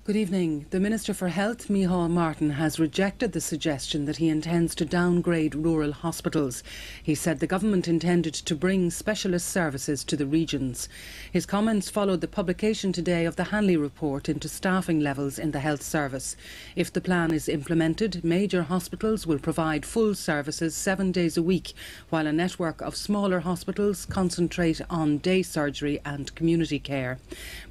Good evening. The Minister for Health, Micheál Martin, has rejected the suggestion that he intends to downgrade rural hospitals. He said the government intended to bring specialist services to the regions. His comments followed the publication today of the Hanley report into staffing levels in the health service. If the plan is implemented, major hospitals will provide full services 7 days a week, while a network of smaller hospitals concentrate on day surgery and community care.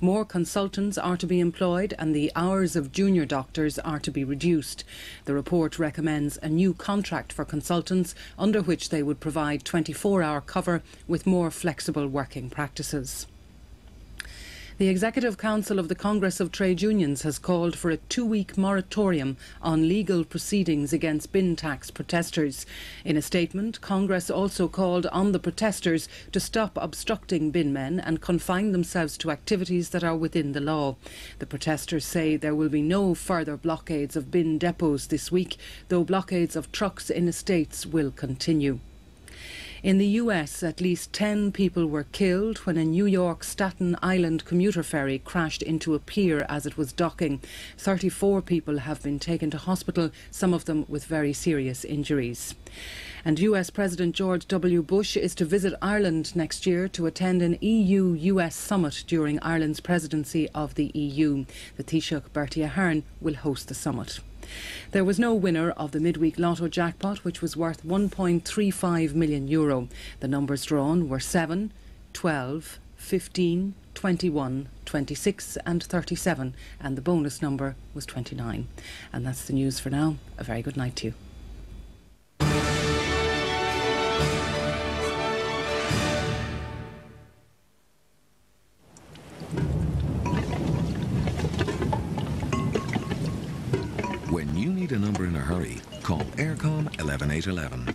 More consultants are to be employed and the hours of junior doctors are to be reduced. The report recommends a new contract for consultants under which they would provide 24-hour cover with more flexible working practices. The Executive Council of the Congress of Trade Unions has called for a 2-week moratorium on legal proceedings against bin tax protesters. In a statement, Congress also called on the protesters to stop obstructing bin men and confine themselves to activities that are within the law. The protesters say there will be no further blockades of bin depots this week, though blockades of trucks in estates will continue. In the US, at least 10 people were killed when a New York Staten Island commuter ferry crashed into a pier as it was docking. 34 people have been taken to hospital, some of them with very serious injuries. And US President George W. Bush is to visit Ireland next year to attend an EU-US summit during Ireland's presidency of the EU. The Taoiseach Bertie Ahern will host the summit. There was no winner of the midweek lotto jackpot, which was worth €1.35 million. The numbers drawn were 7, 12, 15, 21, 26 and 37, and the bonus number was 29. And that's the news for now. A very good night to you. When you need a number in a hurry, call Aircom 11811.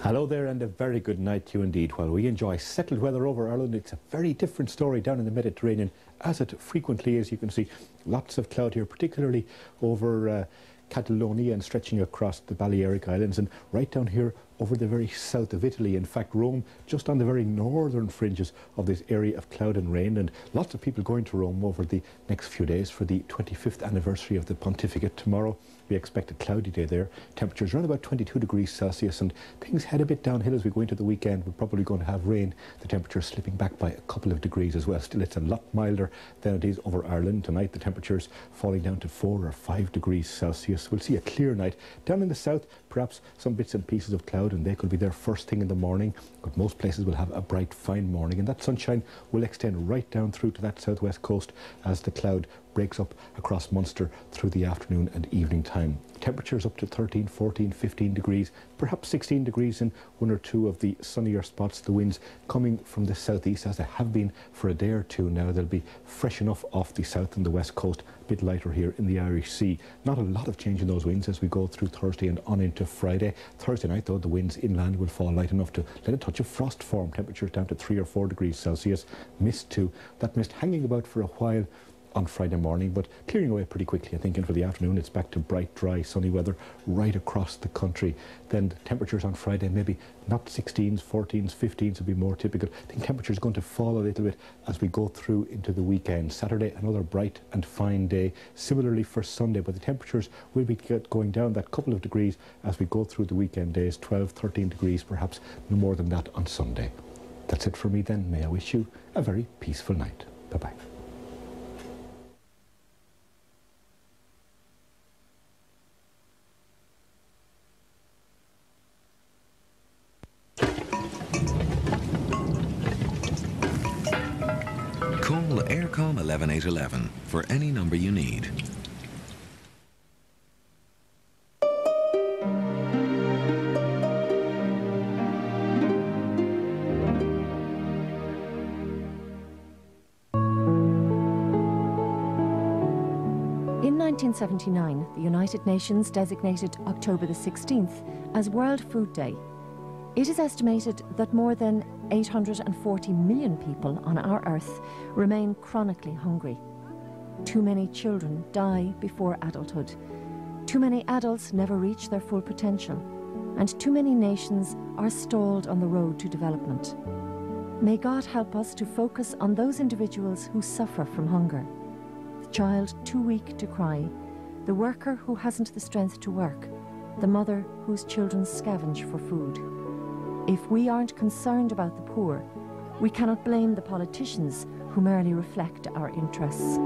Hello there and a very good night to you indeed. While we enjoy settled weather over Ireland, it's a very different story down in the Mediterranean, as it frequently is. You can see lots of cloud here, particularly over Catalonia and stretching across the Balearic Islands and right down here over the very south of Italy. In fact, Rome, just on the very northern fringes of this area of cloud and rain, and lots of people going to Rome over the next few days for the 25th anniversary of the pontificate tomorrow. We expect a cloudy day there. Temperatures around about 22 degrees Celsius, and things head a bit downhill as we go into the weekend. We're probably going to have rain. The temperature slipping back by a couple of degrees as well. Still, it's a lot milder than it is over Ireland. Tonight, the temperature's falling down to 4 or 5 degrees Celsius. We'll see a clear night. Down in the south, perhaps some bits and pieces of cloud, and they could be there first thing in the morning. But most places will have a bright, fine morning, and that sunshine will extend right down through to that southwest coast as the cloud breaks up across Munster through the afternoon and evening time. Temperatures up to 13, 14, 15 degrees, perhaps 16 degrees in one or two of the sunnier spots. The winds coming from the southeast, as they have been for a day or two now. They'll be fresh enough off the south and the west coast, a bit lighter here in the Irish Sea. Not a lot of change in those winds as we go through Thursday and on into Friday. Thursday night, though, the winds inland will fall light enough to let a touch of frost form. Temperatures down to 3 or 4 degrees Celsius. Mist too. That mist hanging about for a while on Friday morning, but clearing away pretty quickly. I think in for the afternoon it's back to bright, dry, sunny weather right across the country. Then the temperatures on Friday, maybe not 16s, 14s, 15s would be more typical. I think temperatures are going to fall a little bit as we go through into the weekend. Saturday, another bright and fine day. Similarly for Sunday, but the temperatures will be going down that couple of degrees as we go through the weekend days. 12, 13 degrees, perhaps no more than that on Sunday. That's it for me then. May I wish you a very peaceful night. Bye-bye. Call Aircom 11811 for any number you need. In 1979, the United Nations designated October the 16th as World Food Day. It is estimated that more than 840 million people on our Earth remain chronically hungry. Too many children die before adulthood. Too many adults never reach their full potential. And too many nations are stalled on the road to development. May God help us to focus on those individuals who suffer from hunger. child too weak to cry, the worker who hasn't the strength to work, the mother whose children scavenge for food. If we aren't concerned about the poor, we cannot blame the politicians who merely reflect our interests.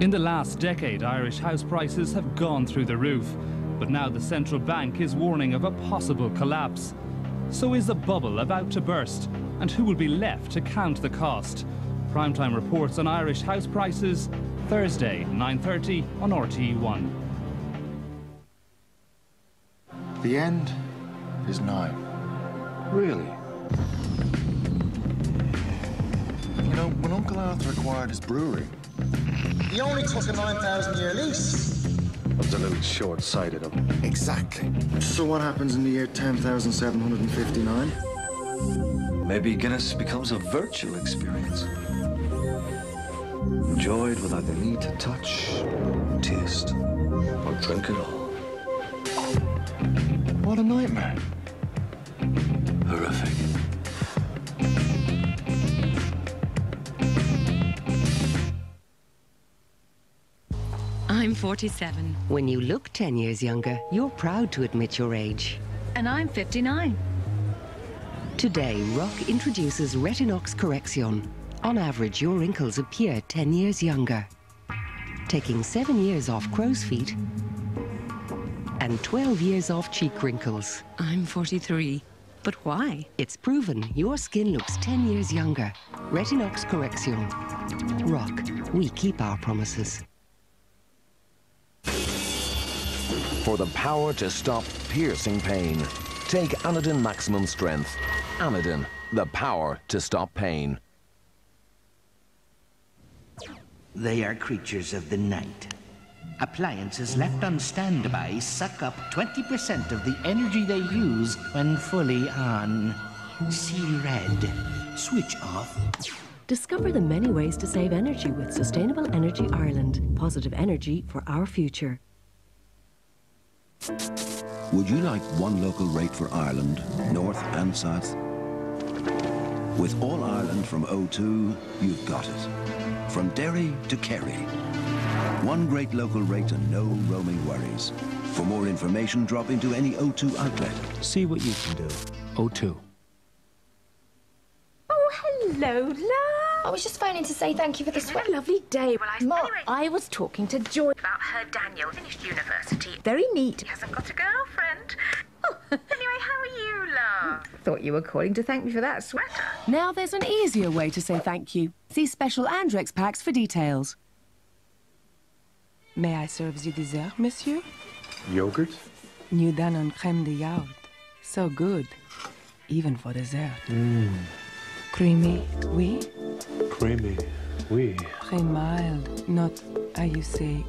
In the last decade, Irish house prices have gone through the roof, but now the central bank is warning of a possible collapse. So is a bubble about to burst, and who will be left to count the cost? Primetime reports on Irish house prices, Thursday, 9:30 on RTÉ One. The end is nigh. Really? You know, when Uncle Arthur acquired his brewery, he only took a 9,000-year lease. Absolute short-sighted of him. Exactly. So what happens in the year 10,759? Maybe Guinness becomes a virtual experience. Enjoyed without the need to touch, taste, or drink at all. What a nightmare. Horrific. I'm 47. When you look 10 years younger, you're proud to admit your age. And I'm 59. Today, Rock introduces Retinox Correction. On average, your wrinkles appear 10 years younger. Taking 7 years off crow's feet and 12 years off cheek wrinkles. I'm 43. But why? It's proven your skin looks 10 years younger. Retinox Correction. Rock, we keep our promises. For the power to stop piercing pain, take Anadin Maximum Strength. Anadin, the power to stop pain. They are creatures of the night. Appliances left on standby suck up 20% of the energy they use when fully on. See red. Switch off. Discover the many ways to save energy with Sustainable Energy Ireland. Positive energy for our future. Would you like one local rate for Ireland, north and south? With All Ireland from O2, you've got it. From Derry to Kerry. One great local rate and no roaming worries. For more information, drop into any O2 outlet. See what you can do. O2. Oh, hello, love. I was just phoning to say thank you for the sweat. What a lovely day. Well, anyway, I was talking to Joy about her Daniel. Finished university. Very neat. He hasn't got a girlfriend. Oh, anyway, how are you, love? Thought you were calling to thank me for that sweater. Now there's an easier way to say thank you. See special Andrex packs for details. May I serve the dessert, monsieur? Yogurt? New Dunne crème de yaourt. So good, even for dessert. Creamy, oui? Creamy, oui. Très mild, not, how you say,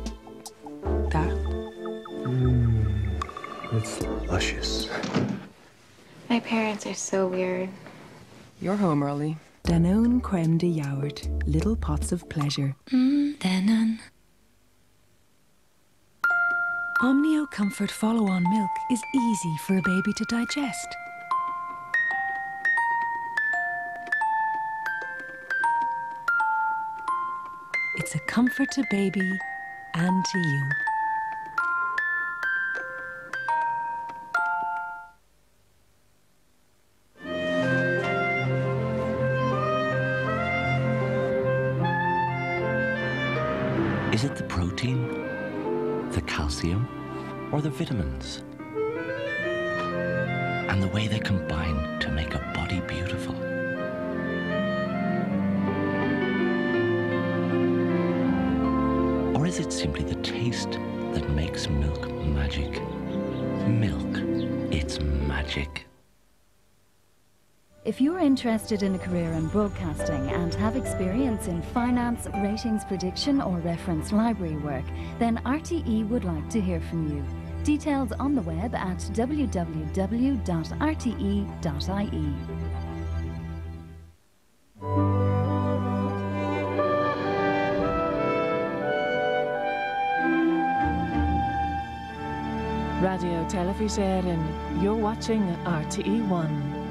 tart? It's luscious. My parents are so weird. You're home early. Danone crème de yaourt. Little pots of pleasure. Danone. Omnio Comfort Follow-On Milk is easy for a baby to digest. It's a comfort to baby and to you. Is it the protein, the calcium, or the vitamins? And the way they combine to make a body beautiful. Or is it simply the taste that makes milk magic? Milk, it's magic. If you're interested in a career in broadcasting and have experience in finance, ratings prediction or reference library work, then RTE would like to hear from you. Details on the web at www.rte.ie. Radio Telefíséireann, you're watching RTÉ One.